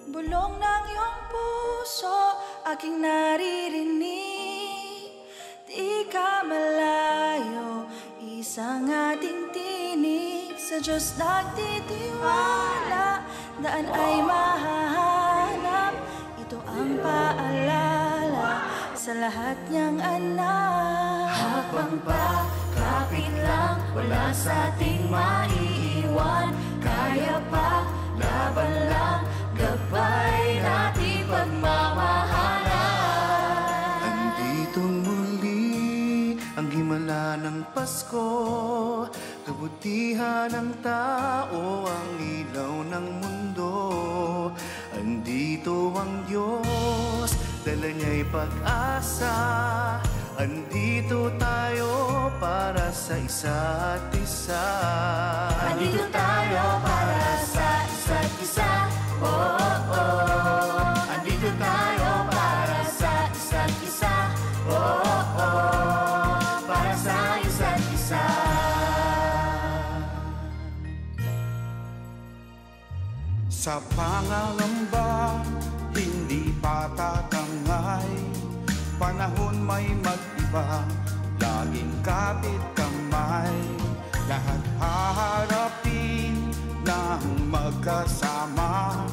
Bulong ng iyong puso, aking naririnig. Di ka malayo, isang ating tinig. Sa Diyos nagtitiwala, daan ay mahahanap. Ito ang paalala sa lahat niyang anak. Habang pa, kapit lang, wala sa ating maiiwan. Kaya pa, laban lang, gabay natin pagmamahalan. Andito muli ang himala ng Pasko, kabutihan ng tao, ang ilaw ng mundo. Andito ang Diyos, dala niya'y pag-asa. Andito tayo para sa isa't isa. Andito tayo para sa isa't isa. Oh, oh, oh. Andito tayo para sa isa't isa. Oh, oh, oh. Para sa isa't isa. Sa pangangamba, hindi patatangay. Panahon may mag-iba, laging kapit kamay. Lahat haharapin ng magkasama.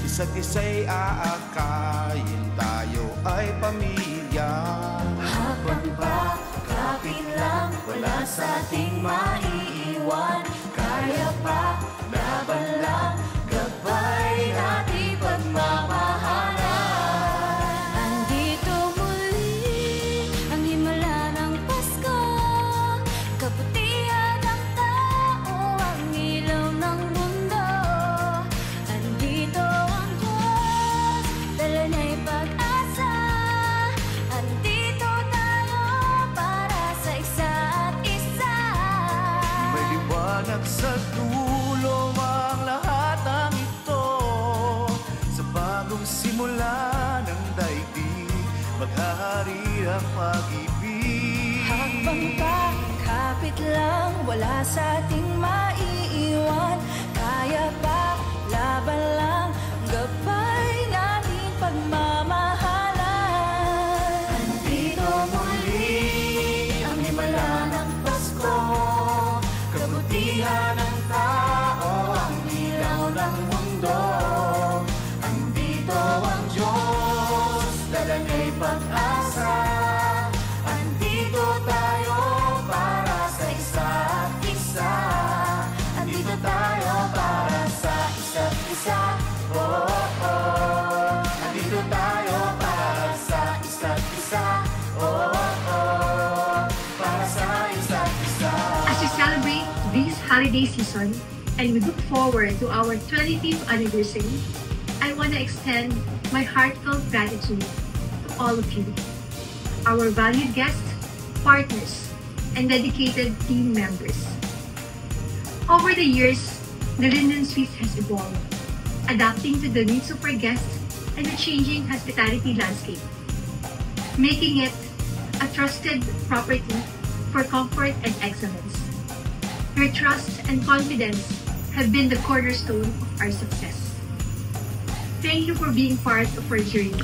Isa't isa'y aakayin, tayo ay pamilya. Habang pa, kapit lang, wala sa ating maiiwan. Kaya pa, laban lang, gabay natin pagmamahalan. Andito muli ang himala ng Pasko, kabutihan ng tao, ang ilaw ng mundo. Andito ang Diyos, dala niya'y pag-asa. Andito tayo para sa isa't isa. May liwanag sa dulo ang lahat ng ito. Sa bagong simula ng daigdig, maghahari ang pag-ibig. Habang pa, kapit lang, wala sa ating maiiwan. Kaya pa, laban lang, gabay natin pagmamahalan. Andito muli ang himala ng Pasko, kabutihan ng tao, ang ilaw ng mundo. Andito ang Diyos, dala niya'y pag-asa. Andito tayo para sa isa't isa. Andito tayo para sa isa't isa. Oh, oh, oh. Andito tayo para sa isa't isa. Oh, oh, para sa isa't isa. As we celebrate this holiday season and we look forward to our 25th anniversary, I want to extend my heartfelt gratitude to all of you, our valued guests, partners, and dedicated team members. Over the years, the Linden Suites has evolved, adapting to the needs of our guests and the changing hospitality landscape, making it a trusted property for comfort and excellence. Your trust and confidence have been the cornerstone of our success. Thank you for being part of our journey.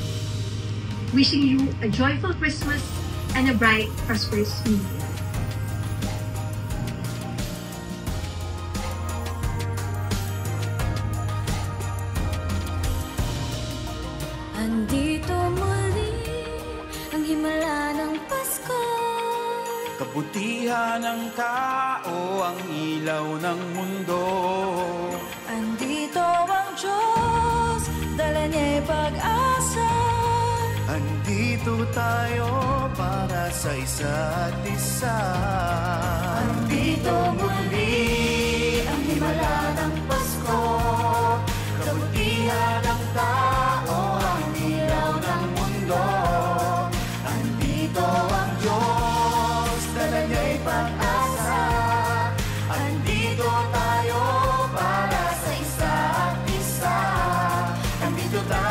Wishing you a joyful Christmas and a bright, prosperous New Year. Andito muli ang himala ng Pasko, Kabutihan ng tao, ang ilaw ng mundo. andito ang Diyos, dala niya'y pag-asa. Andito tayo para sa isa't isa. Andito muli ang himala ng Pasko, kabutihan ng tao, ang ilaw ng mundo. Andito ang Diyos, dala niya'y pag-asa. Andito tayo para sa isa't isa. Andito tayo